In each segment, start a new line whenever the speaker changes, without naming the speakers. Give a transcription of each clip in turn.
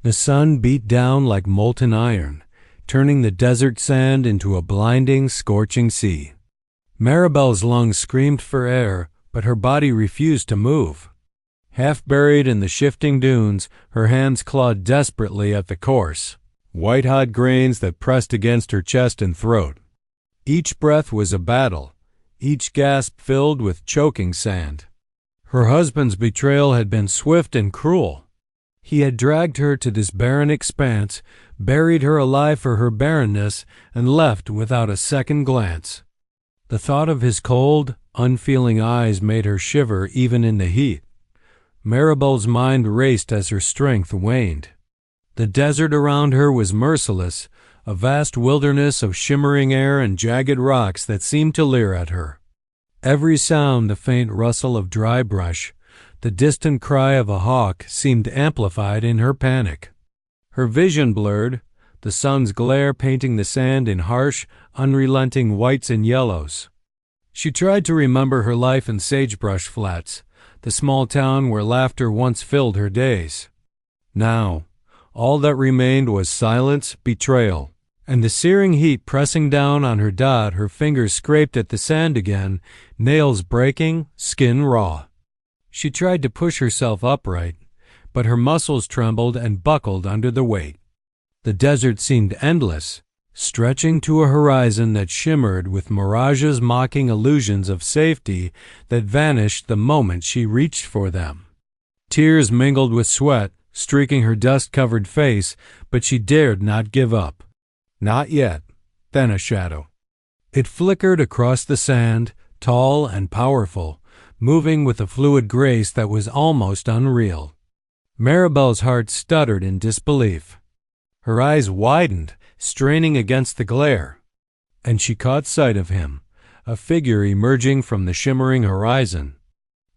The sun beat down like molten iron, turning the desert sand into a blinding, scorching sea. Maribel's lungs screamed for air, but her body refused to move. Half buried in the shifting dunes, her hands clawed desperately at the coarse, white-hot grains that pressed against her chest and throat. Each breath was a battle, each gasp filled with choking sand. Her husband's betrayal had been swift and cruel. He had dragged her to this barren expanse, buried her alive for her barrenness, and left without a second glance. The thought of his cold, unfeeling eyes made her shiver even in the heat. Maribel's mind raced as her strength waned. The desert around her was merciless, a vast wilderness of shimmering air and jagged rocks that seemed to leer at her. Every sound, the faint rustle of dry brush, the distant cry of a hawk, seemed amplified in her panic. Her vision blurred, the sun's glare painting the sand in harsh, unrelenting whites and yellows. She tried to remember her life in Sagebrush Flats, the small town where laughter once filled her days. Now, all that remained was silence, betrayal, and the searing heat pressing down on her dot. Her fingers scraped at the sand again, nails breaking, skin raw. She tried to push herself upright, but her muscles trembled and buckled under the weight. The desert seemed endless, stretching to a horizon that shimmered with mirages, mocking illusions of safety that vanished the moment she reached for them. Tears mingled with sweat, streaking her dust-covered face, but she dared not give up. Not yet. Then a shadow. It flickered across the sand, tall and powerful, moving with a fluid grace that was almost unreal. Maribel's heart stuttered in disbelief. Her eyes widened, straining against the glare, and she caught sight of him, a figure emerging from the shimmering horizon,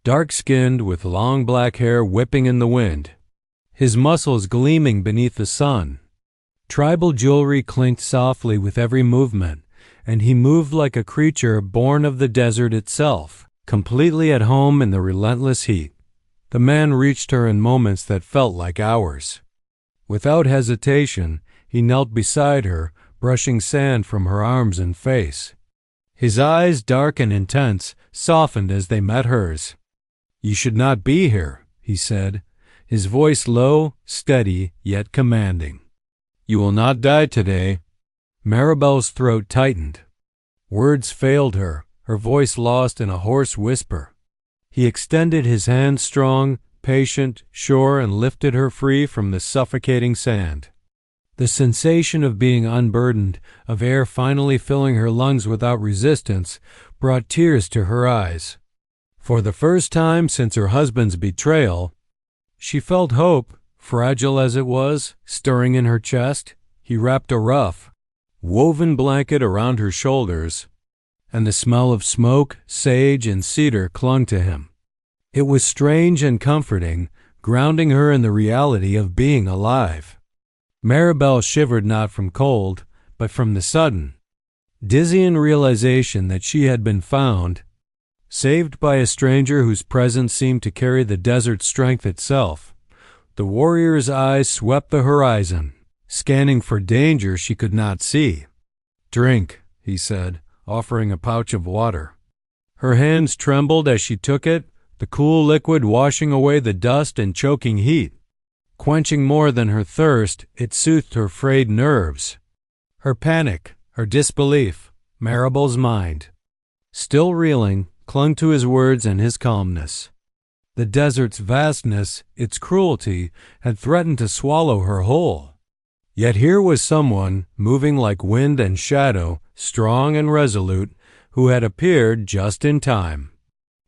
dark-skinned with long black hair whipping in the wind, his muscles gleaming beneath the sun. Tribal jewelry clinked softly with every movement, and he moved like a creature born of the desert itself, completely at home in the relentless heat. The man reached her in moments that felt like hours. Without hesitation, he knelt beside her, brushing sand from her arms and face. His eyes, dark and intense, softened as they met hers. "You should not be here," he said, his voice low, steady, yet commanding. "You will not die today." Maribel's throat tightened. Words failed her, her voice lost in a hoarse whisper. He extended his hand strong, patient, sure, and lifted her free from the suffocating sand. The sensation of being unburdened, of air finally filling her lungs without resistance, brought tears to her eyes. For the first time since her husband's betrayal, she felt hope, fragile as it was, stirring in her chest. He wrapped a rough, woven blanket around her shoulders, and the smell of smoke, sage, and cedar clung to him. It was strange and comforting, grounding her in the reality of being alive. Maribel shivered not from cold, but from the sudden, dizzying realization that she had been found, saved by a stranger whose presence seemed to carry the desert's strength itself. The warrior's eyes swept the horizon, scanning for danger she could not see. "Drink," he said, offering a pouch of water. Her hands trembled as she took it, the cool liquid washing away the dust and choking heat. Quenching more than her thirst, it soothed her frayed nerves. Her panic, her disbelief, Maribel's mind, still reeling, clung to his words and his calmness. The desert's vastness, its cruelty, had threatened to swallow her whole. Yet here was someone, moving like wind and shadow, strong and resolute, who had appeared just in time.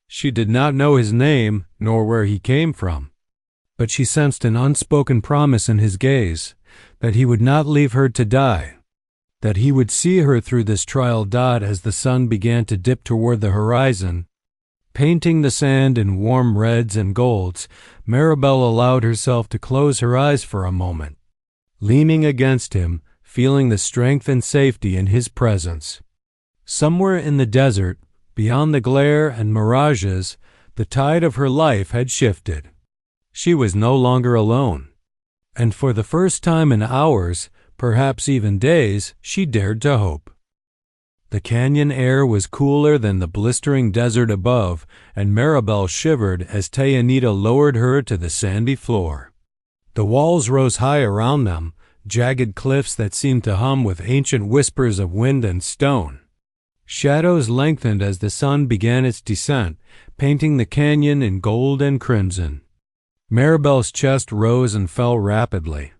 She did not know his name, nor where he came from, but she sensed an unspoken promise in his gaze, that he would not leave her to die, that he would see her through this trial dot as the sun began to dip toward the horizon. Painting the sand in warm reds and golds, Maribel allowed herself to close her eyes for a moment, leaning against him, feeling the strength and safety in his presence. Somewhere in the desert, beyond the glare and mirages, the tide of her life had shifted. She was no longer alone. And for the first time in hours, perhaps even days, she dared to hope. The canyon air was cooler than the blistering desert above, and Maribel shivered as Tayanita lowered her to the sandy floor. The walls rose high around them, jagged cliffs that seemed to hum with ancient whispers of wind and stone. Shadows lengthened as the sun began its descent, painting the canyon in gold and crimson. Maribel's chest rose and fell rapidly.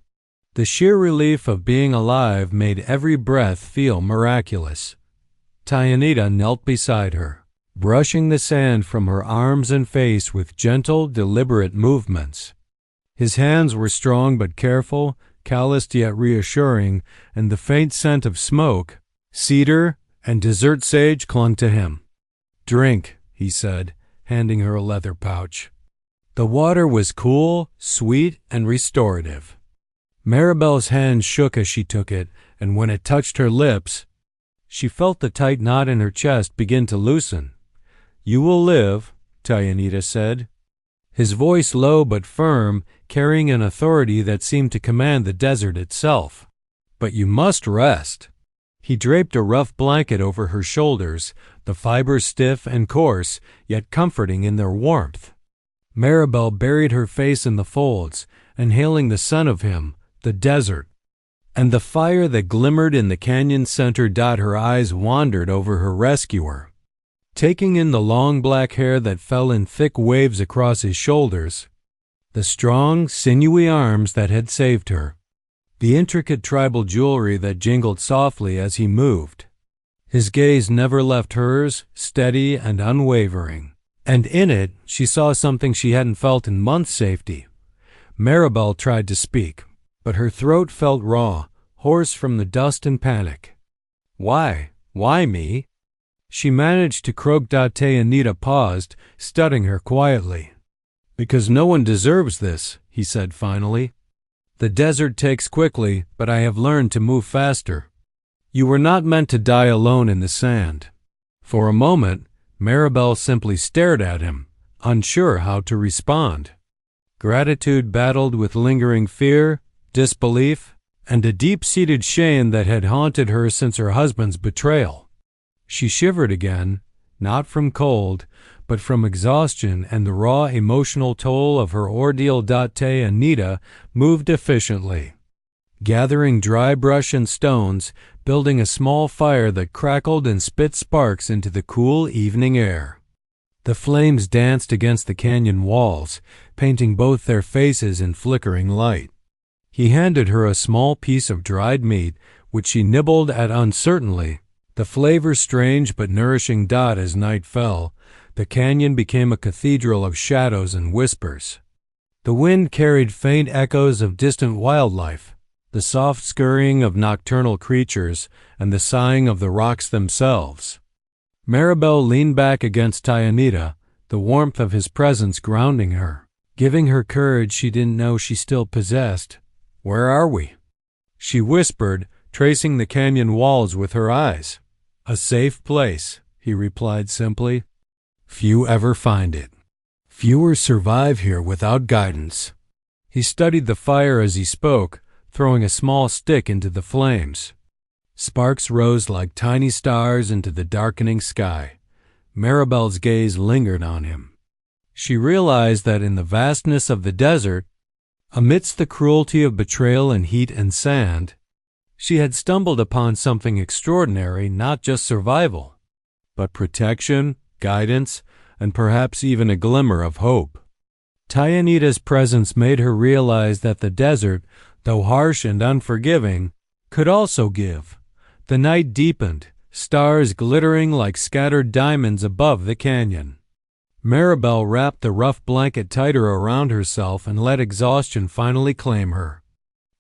The sheer relief of being alive made every breath feel miraculous. Tayanita knelt beside her, brushing the sand from her arms and face with gentle, deliberate movements. His hands were strong but careful, calloused yet reassuring, and the faint scent of smoke, cedar, and desert sage clung to him. "Drink," he said, handing her a leather pouch. The water was cool, sweet, and restorative. Maribel's hand shook as she took it, and when it touched her lips, she felt the tight knot in her chest begin to loosen. "You will live," Tayanita said, his voice low but firm, carrying an authority that seemed to command the desert itself. "But you must rest." He draped a rough blanket over her shoulders, the fibers stiff and coarse, yet comforting in their warmth. Maribel buried her face in the folds, inhaling the sun of him, the desert, and the fire that glimmered in the canyon center. Her eyes wandered over her rescuer, taking in the long black hair that fell in thick waves across his shoulders, the strong, sinewy arms that had saved her, the intricate tribal jewelry that jingled softly as he moved. His gaze never left hers, steady and unwavering, and in it she saw something she hadn't felt in months. Safety. Maribel tried to speak, but her throat felt raw, hoarse from the dust and panic. "Why? Why me?" she managed to croak. Tayanita paused, studying her quietly. "Because no one deserves this," he said finally. "The desert takes quickly, but I have learned to move faster. You were not meant to die alone in the sand." For a moment, Maribel simply stared at him, unsure how to respond. Gratitude battled with lingering fear, disbelief, and a deep-seated shame that had haunted her since her husband's betrayal. She shivered again, not from cold, but from exhaustion and the raw emotional toll of her ordeal. Tayanita moved efficiently, gathering dry brush and stones, building a small fire that crackled and spit sparks into the cool evening air. The flames danced against the canyon walls, painting both their faces in flickering light. He handed her a small piece of dried meat, which she nibbled at uncertainly, the flavor strange but nourishing. As night fell, the canyon became a cathedral of shadows and whispers. The wind carried faint echoes of distant wildlife, the soft scurrying of nocturnal creatures, and the sighing of the rocks themselves. Maribel leaned back against Tayanita, the warmth of his presence grounding her, giving her courage she didn't know she still possessed. "Where are we?" she whispered, tracing the canyon walls with her eyes. "A safe place," he replied simply. "Few ever find it. Fewer survive here without guidance." He studied the fire as he spoke, throwing a small stick into the flames. Sparks rose like tiny stars into the darkening sky. Maribel's gaze lingered on him. She realized that in the vastness of the desert, amidst the cruelty of betrayal and heat and sand, she had stumbled upon something extraordinary, not just survival, but protection, guidance, and perhaps even a glimmer of hope. Tayanita's presence made her realize that the desert, though harsh and unforgiving, could also give. The night deepened, stars glittering like scattered diamonds above the canyon. Maribel wrapped the rough blanket tighter around herself and let exhaustion finally claim her.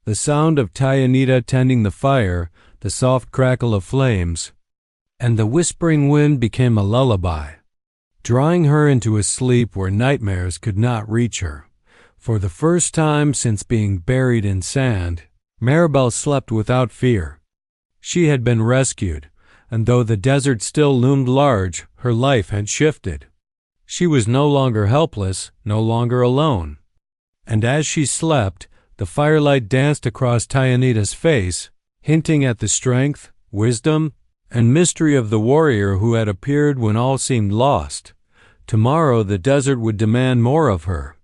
The sound of Tayanita tending the fire, the soft crackle of flames, and the whispering wind became a lullaby, drawing her into a sleep where nightmares could not reach her. For the first time since being buried in sand, Maribel slept without fear. She had been rescued, and though the desert still loomed large, her life had shifted. She was no longer helpless, no longer alone. And as she slept, The firelight danced across Tayanita's face, hinting at the strength, wisdom, and mystery of the warrior who had appeared when all seemed lost. Tomorrow the desert would demand more of her.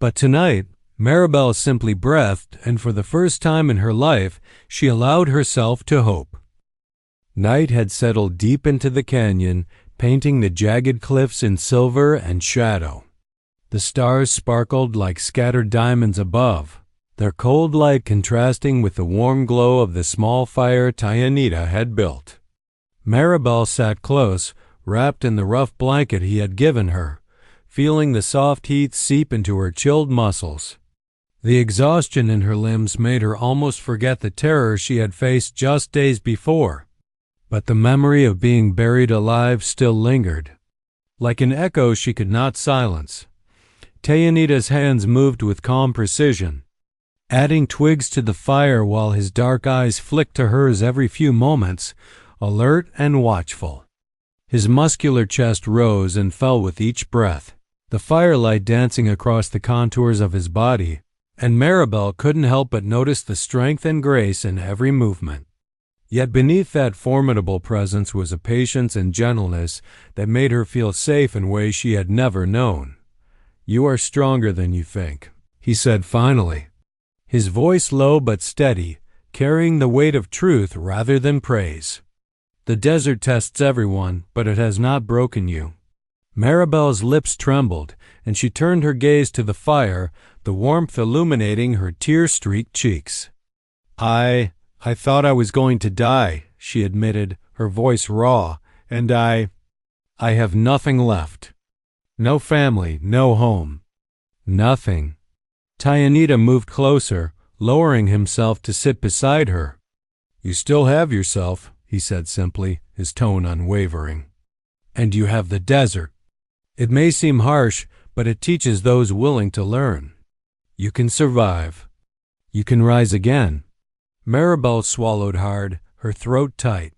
But tonight, Maribel simply breathed, and for the first time in her life, she allowed herself to hope. Night had settled deep into the canyon, painting the jagged cliffs in silver and shadow. The stars sparkled like scattered diamonds above, their cold light contrasting with the warm glow of the small fire Tayanita had built. Maribel sat close, wrapped in the rough blanket he had given her, feeling the soft heat seep into her chilled muscles. The exhaustion in her limbs made her almost forget the terror she had faced just days before. But the memory of being buried alive still lingered. Like an echo she could not silence. Tayanita's hands moved with calm precision, adding twigs to the fire while his dark eyes flicked to hers every few moments, alert and watchful. His muscular chest rose and fell with each breath, the firelight dancing across the contours of his body, and Maribel couldn't help but notice the strength and grace in every movement. Yet beneath that formidable presence was a patience and gentleness that made her feel safe in ways she had never known. "You are stronger than you think," he said finally, his voice low but steady, carrying the weight of truth rather than praise. "The desert tests everyone, but it has not broken you." Maribel's lips trembled, and she turned her gaze to the fire, the warmth illuminating her tear-streaked cheeks. I thought I was going to die," she admitted, her voice raw, "and I have nothing left. No family, no home. Nothing." Tayanita moved closer, lowering himself to sit beside her. "You still have yourself," he said simply, his tone unwavering. "And you have the desert. It may seem harsh, but it teaches those willing to learn. You can survive. You can rise again." Maribel swallowed hard, her throat tight.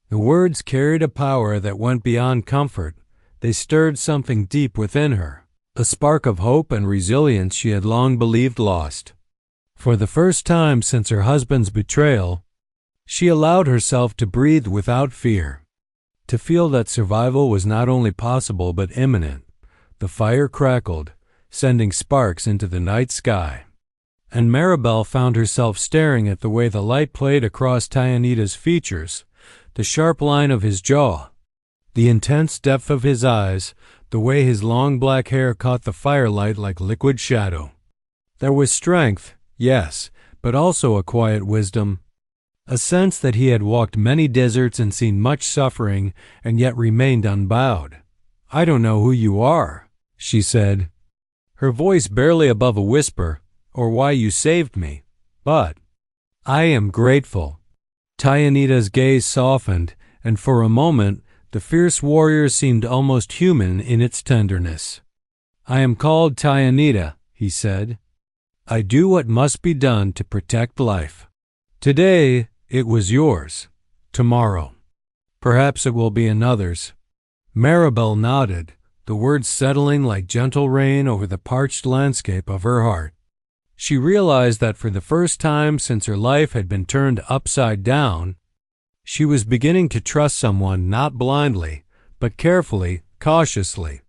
The words carried a power that went beyond comfort. They stirred something deep within her, a spark of hope and resilience she had long believed lost. For the first time since her husband's betrayal, she allowed herself to breathe without fear, to feel that survival was not only possible but imminent. The fire crackled, sending sparks into the night sky. And Maribel found herself staring at the way the light played across Tayanita's features, the sharp line of his jaw, the intense depth of his eyes, the way his long black hair caught the firelight like liquid shadow. There was strength, yes, but also a quiet wisdom, a sense that he had walked many deserts and seen much suffering and yet remained unbowed. "I don't know who you are," she said, her voice barely above a whisper, "or why you saved me, but I am grateful." Tayanita's gaze softened, and for a moment the fierce warrior seemed almost human in its tenderness. "I am called Tayanita," he said. "I do what must be done to protect life. Today it was yours. Tomorrow, perhaps it will be another's." Maribel nodded, the words settling like gentle rain over the parched landscape of her heart. She realized that for the first time since her life had been turned upside down, she was beginning to trust someone not blindly, but carefully, cautiously,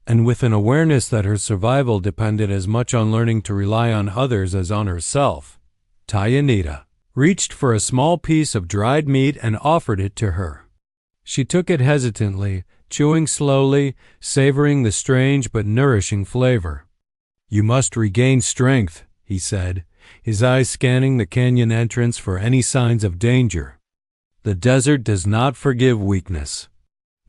and with an awareness that her survival depended as much on learning to rely on others as on herself. Tayanita reached for a small piece of dried meat and offered it to her. She took it hesitantly, chewing slowly, savoring the strange but nourishing flavor. "You must regain strength," he said, his eyes scanning the canyon entrance for any signs of danger. "The desert does not forgive weakness."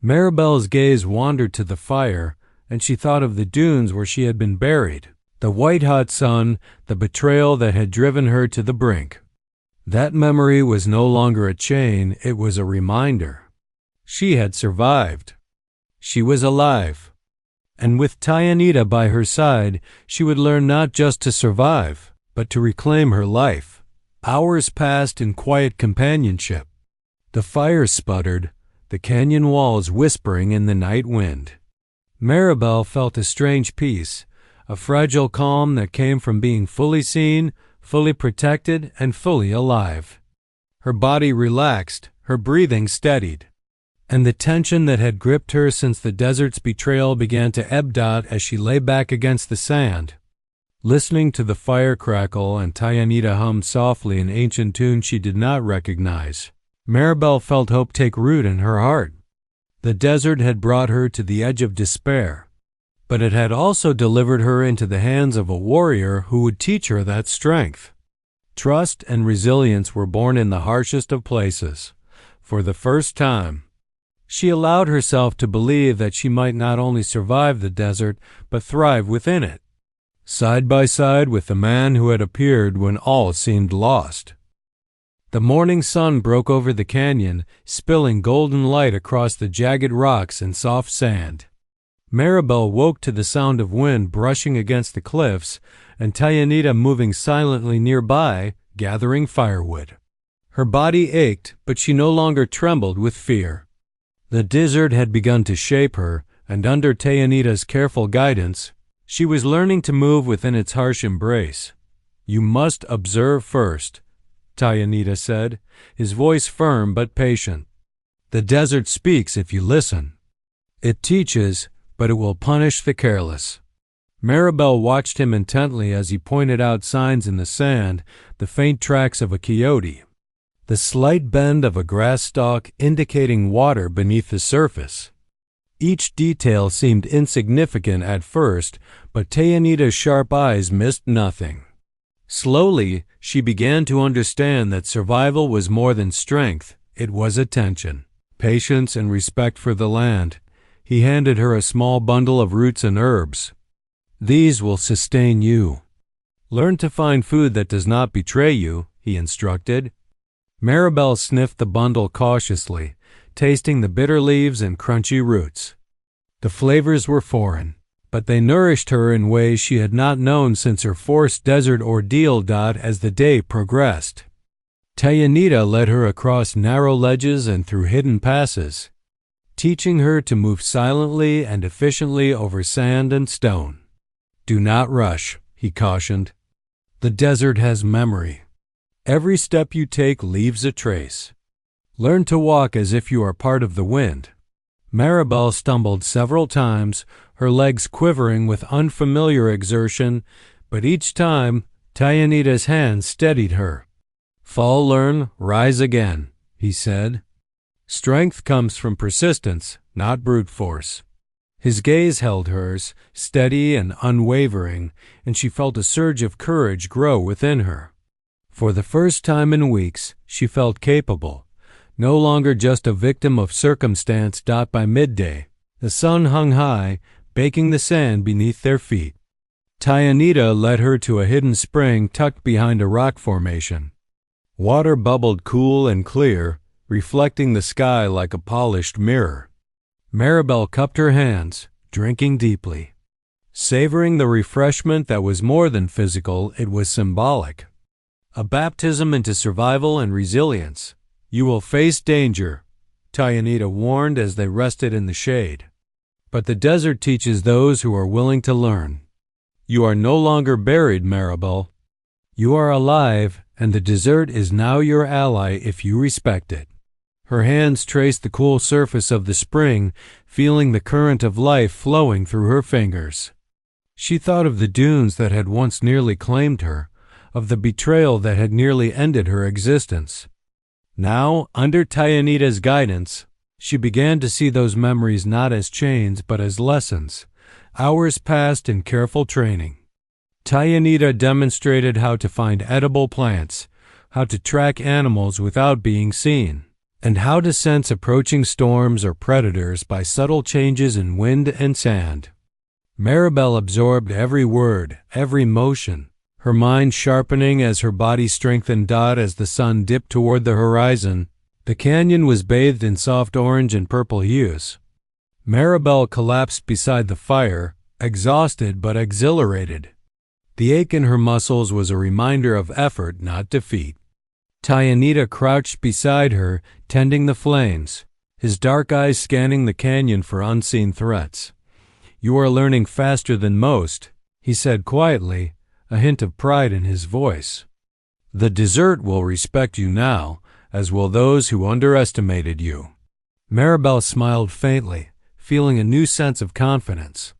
Maribel's gaze wandered to the fire, and she thought of the dunes where she had been buried, the white-hot sun, the betrayal that had driven her to the brink. That memory was no longer a chain, it was a reminder. She had survived. She was alive. And with Tayanita by her side, she would learn not just to survive, but to reclaim her life. Hours passed in quiet companionship. The fire sputtered, the canyon walls whispering in the night wind. Maribel felt a strange peace, a fragile calm that came from being fully seen, fully protected and fully alive. Her body relaxed, her breathing steadied, and the tension that had gripped her since the desert's betrayal began to ebb as she lay back against the sand, listening to the fire crackle and Tayanita hum softly an ancient tune she did not recognize. Maribel felt hope take root in her heart. The desert had brought her to the edge of despair, but it had also delivered her into the hands of a warrior who would teach her that strength. Trust and resilience were born in the harshest of places. For the first time, she allowed herself to believe that she might not only survive the desert, but thrive within it, side by side with the man who had appeared when all seemed lost. The morning sun broke over the canyon, spilling golden light across the jagged rocks and soft sand. Maribel woke to the sound of wind brushing against the cliffs and Tayanita moving silently nearby, gathering firewood. Her body ached, but she no longer trembled with fear. The desert had begun to shape her, and under Tayanita's careful guidance, she was learning to move within its harsh embrace. "You must observe first," Tayanita said, his voice firm but patient. "The desert speaks if you listen. It teaches, but it will punish the careless." Maribel watched him intently as he pointed out signs in the sand, the faint tracks of a coyote, the slight bend of a grass stalk indicating water beneath the surface. Each detail seemed insignificant at first, but Tayanita's sharp eyes missed nothing. Slowly, she began to understand that survival was more than strength. It was attention, patience, and respect for the land. He handed her a small bundle of roots and herbs. "These will sustain you. Learn to find food that does not betray you," he instructed. Maribel sniffed the bundle cautiously, tasting the bitter leaves and crunchy roots. The flavors were foreign, but they nourished her in ways she had not known since her forced desert ordeal. As the day progressed, Tayanita led her across narrow ledges and through hidden passes, teaching her to move silently and efficiently over sand and stone. "Do not rush," he cautioned. "The desert has memory. Every step you take leaves a trace. Learn to walk as if you are part of the wind." Maribel stumbled several times, her legs quivering with unfamiliar exertion, but each time Tayanita's hand steadied her. "Fall, learn, rise again," he said. "Strength comes from persistence, not brute force." His gaze held hers, steady and unwavering, and she felt a surge of courage grow within her. For the first time in weeks, she felt capable, no longer just a victim of circumstance. By midday, the sun hung high, baking the sand beneath their feet. Tayanita led her to a hidden spring tucked behind a rock formation. Water bubbled cool and clear, reflecting the sky like a polished mirror. Maribel cupped her hands, drinking deeply. Savoring the refreshment that was more than physical, it was symbolic. A baptism into survival and resilience. "You will face danger," Tayanita warned as they rested in the shade. "But the desert teaches those who are willing to learn. You are no longer buried, Maribel. You are alive, and the desert is now your ally if you respect it." Her hands traced the cool surface of the spring, feeling the current of life flowing through her fingers. She thought of the dunes that had once nearly claimed her, of the betrayal that had nearly ended her existence. Now, under Tayanita's guidance, she began to see those memories not as chains but as lessons, hours passed in careful training. Tayanita demonstrated how to find edible plants, how to track animals without being seen, and how to sense approaching storms or predators by subtle changes in wind and sand. Maribel absorbed every word, every motion, her mind sharpening as her body strengthened. As the sun dipped toward the horizon, the canyon was bathed in soft orange and purple hues. Maribel collapsed beside the fire, exhausted but exhilarated. The ache in her muscles was a reminder of effort, not defeat. Tayanita crouched beside her, tending the flames, his dark eyes scanning the canyon for unseen threats. "You are learning faster than most," he said quietly, a hint of pride in his voice. The desert will respect you now, as will those who underestimated you." Maribel smiled faintly, feeling a new sense of confidence.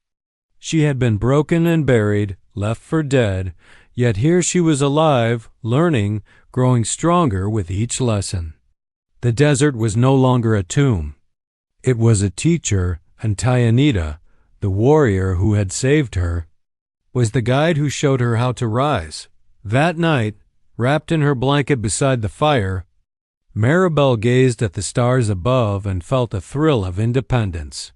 She had been broken and buried, left for dead, yet here she was alive, learning, growing stronger with each lesson. The desert was no longer a tomb. It was a teacher, and Tayanita, the warrior who had saved her, was the guide who showed her how to rise. That night, wrapped in her blanket beside the fire, Maribel gazed at the stars above and felt a thrill of independence.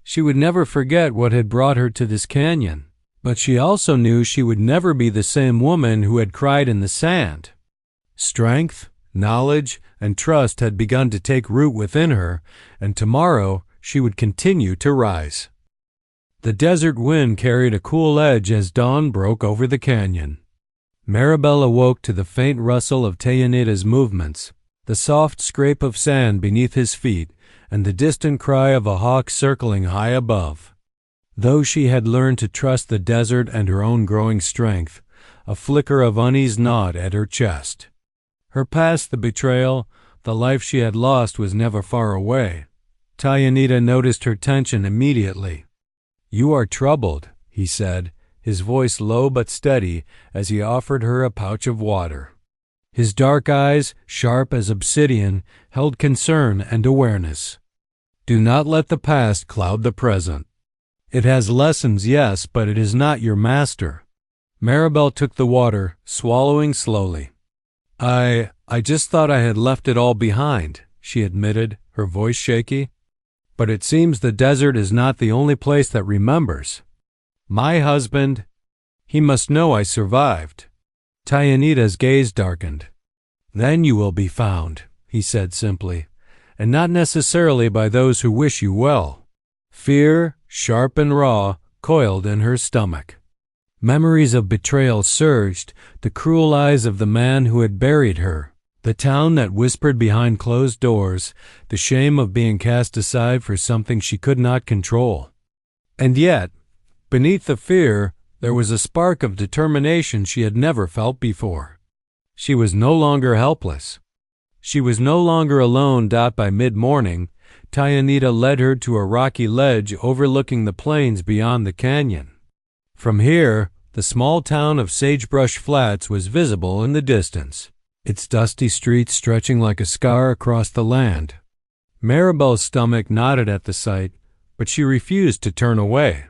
She would never forget what had brought her to this canyon, but she also knew she would never be the same woman who had cried in the sand. Strength, knowledge, and trust had begun to take root within her, and tomorrow she would continue to rise. The desert wind carried a cool edge as dawn broke over the canyon. Maribel awoke to the faint rustle of Tayanita's movements, the soft scrape of sand beneath his feet, and the distant cry of a hawk circling high above. Though she had learned to trust the desert and her own growing strength, a flicker of unease gnawed at her chest. Her past, the betrayal, the life she had lost, was never far away. Tayanita noticed her tension immediately. "You are troubled," he said, his voice low but steady as he offered her a pouch of water. His dark eyes, sharp as obsidian, held concern and awareness. "Do not let the past cloud the present. It has lessons, yes, but it is not your master." Maribel took the water, swallowing slowly. I just thought I had left it all behind," she admitted, her voice shaky. "But it seems the desert is not the only place that remembers. My husband, he must know I survived." Tayanita's gaze darkened. "Then you will be found," he said simply, "and not necessarily by those who wish you well." Fear, sharp and raw, coiled in her stomach. Memories of betrayal surged, the cruel eyes of the man who had buried her, the town that whispered behind closed doors, the shame of being cast aside for something she could not control. And yet, beneath the fear, there was a spark of determination she had never felt before. She was no longer helpless. She was no longer alone. By mid-morning, Tayanita led her to a rocky ledge overlooking the plains beyond the canyon. From here, the small town of Sagebrush Flats was visible in the distance, its dusty streets stretching like a scar across the land. Maribel's stomach knotted at the sight, but she refused to turn away.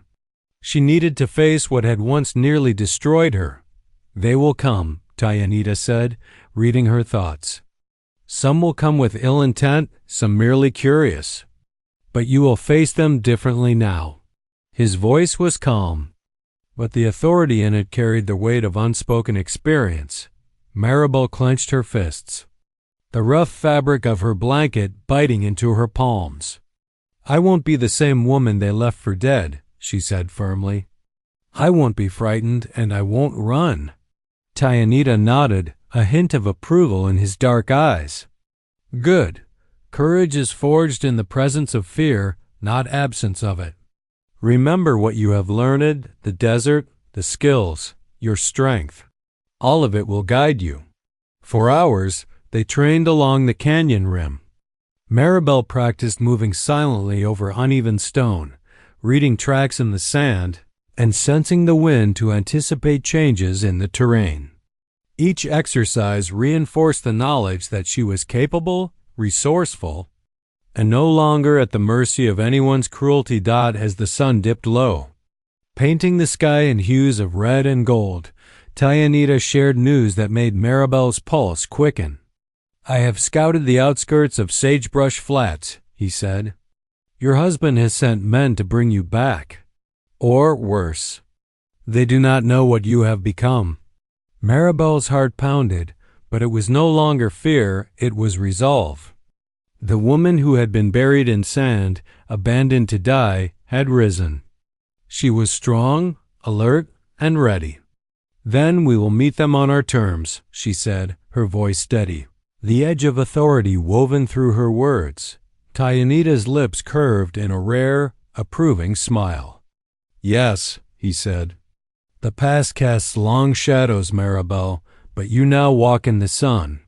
She needed to face what had once nearly destroyed her. "They will come," Tayanita said, reading her thoughts. "Some will come with ill intent, some merely curious. But you will face them differently now." His voice was calm, but the authority in it carried the weight of unspoken experience. Maribel clenched her fists, the rough fabric of her blanket biting into her palms. "I won't be the same woman they left for dead," she said firmly. "I won't be frightened, and I won't run." Tayanita nodded, a hint of approval in his dark eyes. "Good. Courage is forged in the presence of fear, not absence of it. Remember what you have learned, the desert, the skills, your strength. All of it will guide you." For hours, they trained along the canyon rim. Maribel practiced moving silently over uneven stone, reading tracks in the sand, and sensing the wind to anticipate changes in the terrain. Each exercise reinforced the knowledge that she was capable, resourceful, and no longer at the mercy of anyone's cruelty. As the sun dipped low, painting the sky in hues of red and gold, Tayanita shared news that made Maribel's pulse quicken. "I have scouted the outskirts of Sagebrush Flats," he said. "Your husband has sent men to bring you back. Or worse. They do not know what you have become." Maribel's heart pounded, but it was no longer fear, it was resolve. The woman who had been buried in sand, abandoned to die, had risen. She was strong, alert, and ready. "Then we will meet them on our terms," she said, her voice steady, the edge of authority woven through her words. Tayanita's lips curved in a rare, approving smile. "Yes," he said. "The past casts long shadows, Maribel, but you now walk in the sun.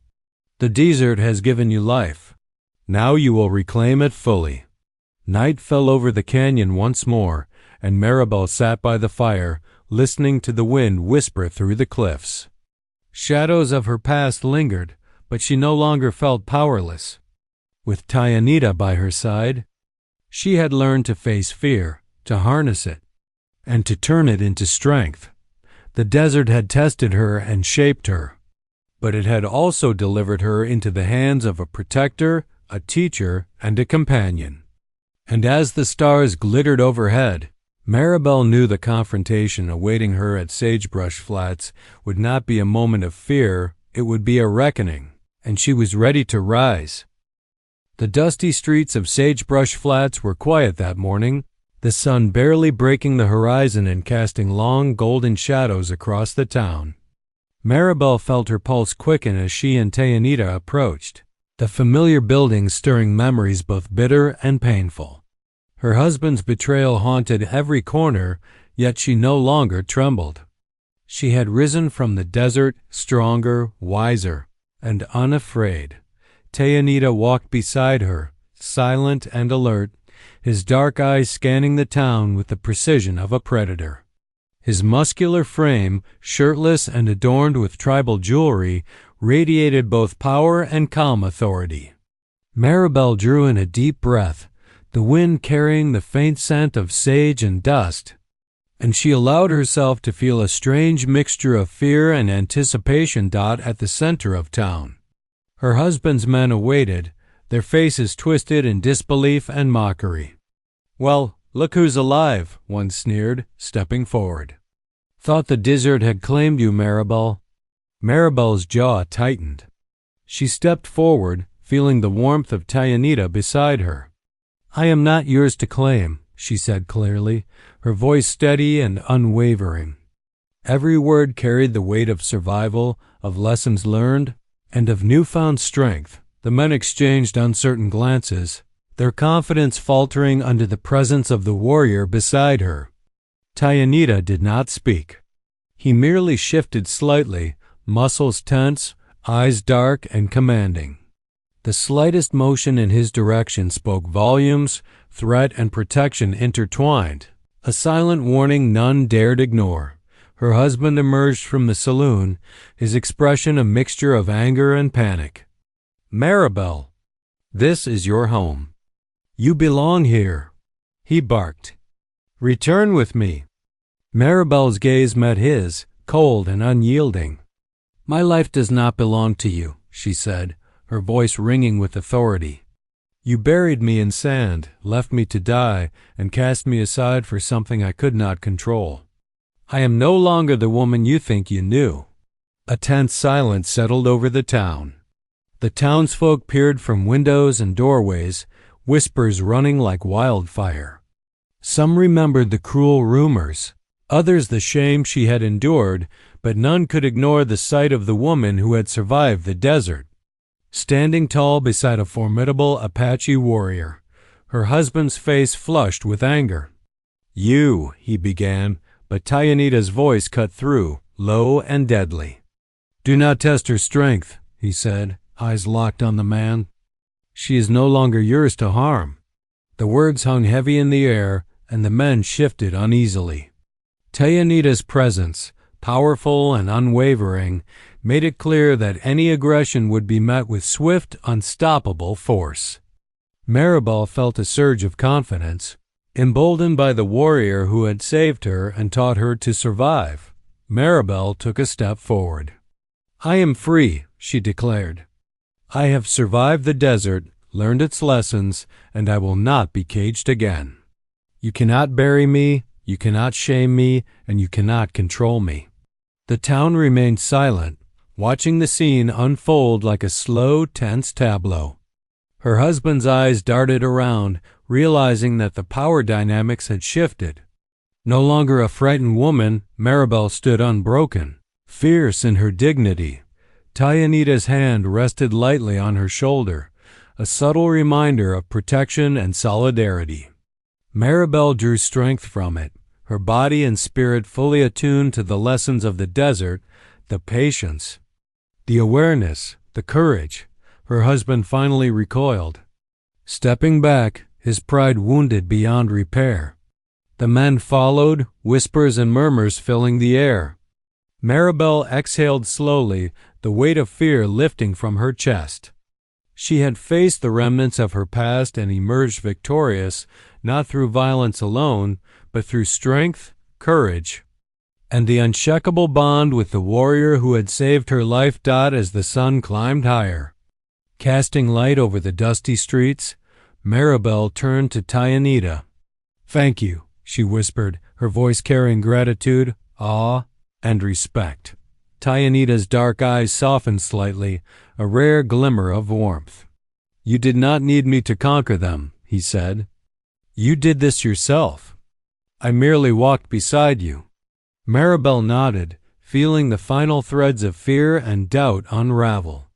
The desert has given you life. Now you will reclaim it fully." Night fell over the canyon once more, and Maribel sat by the fire, listening to the wind whisper through the cliffs. Shadows of her past lingered, but she no longer felt powerless. With Tayanita by her side, she had learned to face fear, to harness it, and to turn it into strength. The desert had tested her and shaped her, but it had also delivered her into the hands of a protector, a teacher, and a companion. And as the stars glittered overhead, Maribel knew the confrontation awaiting her at Sagebrush Flats would not be a moment of fear, it would be a reckoning, and she was ready to rise. The dusty streets of Sagebrush Flats were quiet that morning, the sun barely breaking the horizon and casting long golden shadows across the town. Maribel felt her pulse quicken as she and Tayanita approached, the familiar buildings stirring memories both bitter and painful. Her husband's betrayal haunted every corner, yet she no longer trembled. She had risen from the desert, stronger, wiser, and unafraid. Tayanita walked beside her, silent and alert, his dark eyes scanning the town with the precision of a predator. His muscular frame, shirtless and adorned with tribal jewelry, radiated both power and calm authority. Maribel drew in a deep breath, the wind carrying the faint scent of sage and dust, and she allowed herself to feel a strange mixture of fear and anticipation at the center of town. Her husband's men awaited, their faces twisted in disbelief and mockery. "Well, look who's alive," one sneered, stepping forward. "Thought the desert had claimed you, Maribel." Maribel's jaw tightened. She stepped forward, feeling the warmth of Tayanita beside her. "I am not yours to claim," she said clearly, her voice steady and unwavering. Every word carried the weight of survival, of lessons learned, and of newfound strength. The men exchanged uncertain glances, their confidence faltering under the presence of the warrior beside her. Tayanita did not speak. He merely shifted slightly, muscles tense, eyes dark and commanding. The slightest motion in his direction spoke volumes, threat and protection intertwined, a silent warning none dared ignore. Her husband emerged from the saloon, his expression a mixture of anger and panic. "Maribel, this is your home. You belong here," he barked. "Return with me." Maribel's gaze met his, cold and unyielding. "My life does not belong to you," she said, her voice ringing with authority. "You buried me in sand, left me to die, and cast me aside for something I could not control. I am no longer the woman you think you knew." A tense silence settled over the town. The townsfolk peered from windows and doorways, whispers running like wildfire. Some remembered the cruel rumors, others the shame she had endured, but none could ignore the sight of the woman who had survived the desert. Standing tall beside a formidable Apache warrior, her husband's face flushed with anger. "You," he began, but Tayanita's voice cut through, low and deadly. "Do not test her strength," he said, eyes locked on the man. "She is no longer yours to harm." The words hung heavy in the air, and the men shifted uneasily. Tayanita's presence, powerful and unwavering, made it clear that any aggression would be met with swift, unstoppable force. Maribel felt a surge of confidence, emboldened by the warrior who had saved her and taught her to survive. Maribel took a step forward. "I am free," she declared. "I have survived the desert, learned its lessons, and I will not be caged again. You cannot bury me, you cannot shame me, and you cannot control me." The town remained silent, watching the scene unfold like a slow, tense tableau. Her husband's eyes darted around, realizing that the power dynamics had shifted. No longer a frightened woman, Maribel stood unbroken, fierce in her dignity. Tayanita's hand rested lightly on her shoulder, a subtle reminder of protection and solidarity. Maribel drew strength from it, her body and spirit fully attuned to the lessons of the desert, the patience, The awareness, the courage. Her husband finally recoiled. Stepping back, his pride wounded beyond repair. The men followed, whispers and murmurs filling the air. Maribel exhaled slowly, the weight of fear lifting from her chest. She had faced the remnants of her past and emerged victorious, not through violence alone, but through strength, courage, and the unshakable bond with the warrior who had saved her life. As the sun climbed higher, casting light over the dusty streets, Maribel turned to Tayanita. "Thank you," she whispered, her voice carrying gratitude, awe, and respect. Tayanita's dark eyes softened slightly, a rare glimmer of warmth. "You did not need me to conquer them," he said. "You did this yourself. I merely walked beside you." Maribel nodded, feeling the final threads of fear and doubt unravel.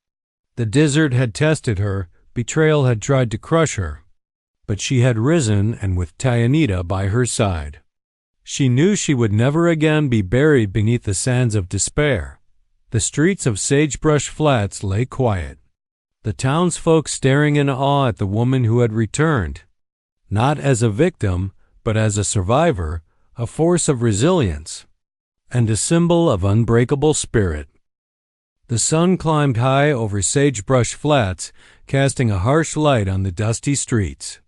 The desert had tested her, betrayal had tried to crush her, but she had risen, and with Tayanita by her side, she knew she would never again be buried beneath the sands of despair. The streets of Sagebrush Flats lay quiet, the townsfolk staring in awe at the woman who had returned, not as a victim, but as a survivor, a force of resilience, and a symbol of unbreakable spirit. The sun climbed high over Sagebrush Flats, casting a harsh light on the dusty streets.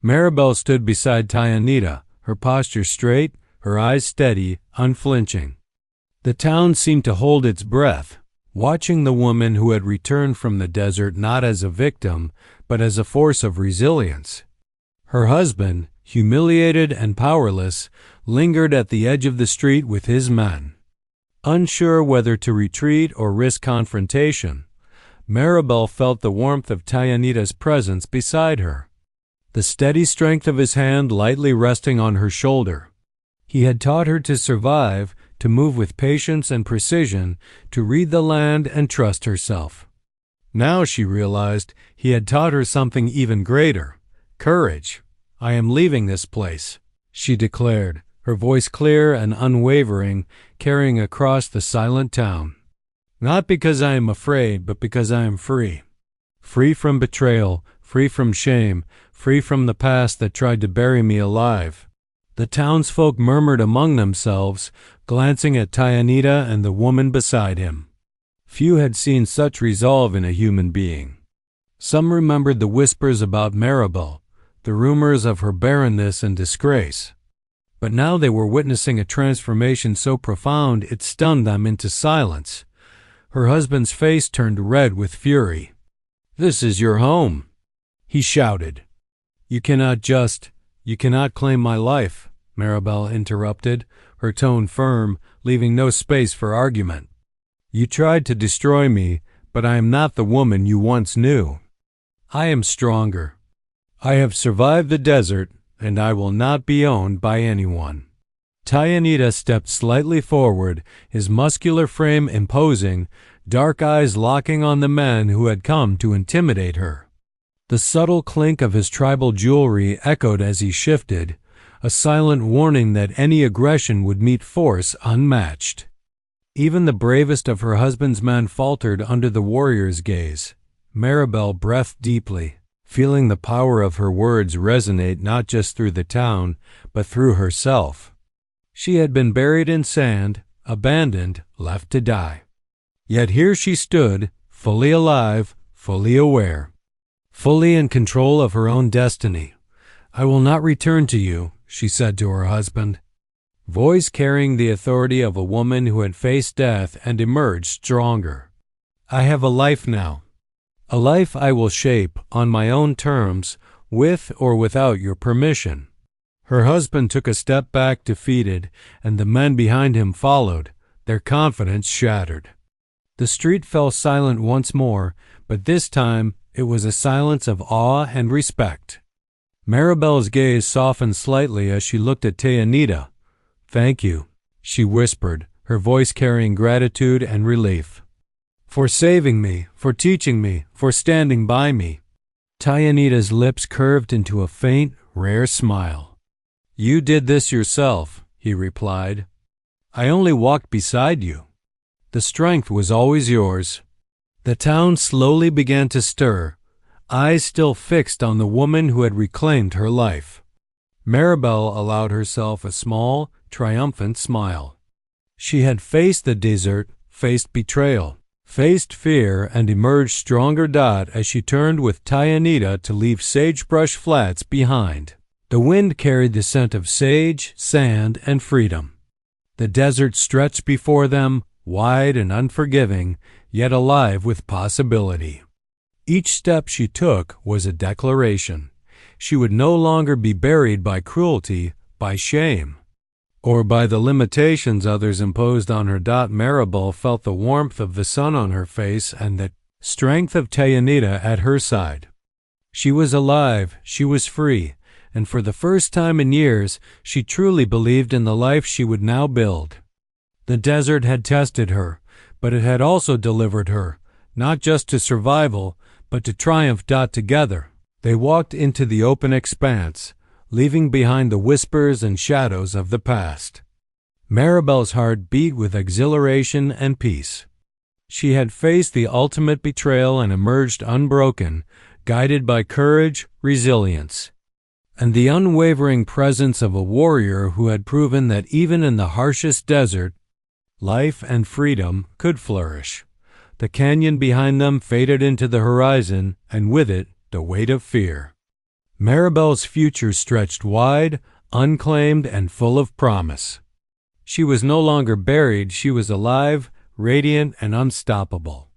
Maribel stood beside Tayanita, her posture straight, her eyes steady, unflinching. The town seemed to hold its breath, watching the woman who had returned from the desert not as a victim, but as a force of resilience. Her husband, humiliated and powerless, lingered at the edge of the street with his men. Unsure whether to retreat or risk confrontation, Maribel felt the warmth of Tayanita's presence beside her, the steady strength of his hand lightly resting on her shoulder. He had taught her to survive, to move with patience and precision, to read the land and trust herself. Now she realized he had taught her something even greater: courage. "I am leaving this place," she declared, her voice clear and unwavering, carrying across the silent town. "Not because I am afraid, but because I am free. Free from betrayal, free from shame, free from the past that tried to bury me alive." The townsfolk murmured among themselves, glancing at Tayanita and the woman beside him. Few had seen such resolve in a human being. Some remembered the whispers about Maribel, the rumors of her barrenness and disgrace. But now they were witnessing a transformation so profound it stunned them into silence. Her husband's face turned red with fury. "This is your home," he shouted. You cannot claim my life," Maribel interrupted, her tone firm, leaving no space for argument. "You tried to destroy me, but I am not the woman you once knew. I am stronger. I have survived the desert, and I will not be owned by anyone." Tayanita stepped slightly forward, his muscular frame imposing, dark eyes locking on the men who had come to intimidate her. The subtle clink of his tribal jewelry echoed as he shifted, a silent warning that any aggression would meet force unmatched. Even the bravest of her husband's men faltered under the warrior's gaze. Maribel breathed deeply, feeling the power of her words resonate not just through the town, but through herself. She had been buried in sand, abandoned, left to die. Yet here she stood, fully alive, fully aware, fully in control of her own destiny. "I will not return to you," she said to her husband, voice carrying the authority of a woman who had faced death and emerged stronger. "I have a life now. A life I will shape on my own terms, with or without your permission." Her husband took a step back defeated, and the men behind him followed, their confidence shattered. The street fell silent once more, but this time it was a silence of awe and respect. Maribel's gaze softened slightly as she looked at Tayanita. "Thank you," she whispered, her voice carrying gratitude and relief. "For saving me, for teaching me, for standing by me." Tayanita's lips curved into a faint, rare smile. "You did this yourself," he replied. "I only walked beside you. The strength was always yours, The town slowly began to stir, eyes still fixed on the woman who had reclaimed her life. Maribel allowed herself a small, triumphant smile. She had faced the desert, faced betrayal, faced fear, and emerged stronger. As she turned with Tayanita to leave Sagebrush Flats behind. The wind carried the scent of sage, sand, and freedom. The desert stretched before them, wide and unforgiving, yet alive with possibility. Each step she took was a declaration. She would no longer be buried by cruelty, by shame, or by the limitations others imposed on her. Maribel felt the warmth of the sun on her face and the strength of Tayanita at her side. She was alive, she was free, and for the first time in years, she truly believed in the life she would now build. The desert had tested her, but it had also delivered her, not just to survival, but to triumph. Together, they walked into the open expanse, leaving behind the whispers and shadows of the past. Maribel's heart beat with exhilaration and peace. She had faced the ultimate betrayal and emerged unbroken, guided by courage, resilience, and the unwavering presence of a warrior who had proven that even in the harshest desert, life and freedom could flourish. The canyon behind them faded into the horizon, and with it, the weight of fear. Maribel's future stretched wide, unclaimed, and full of promise. She was no longer buried, she was alive, radiant, and unstoppable.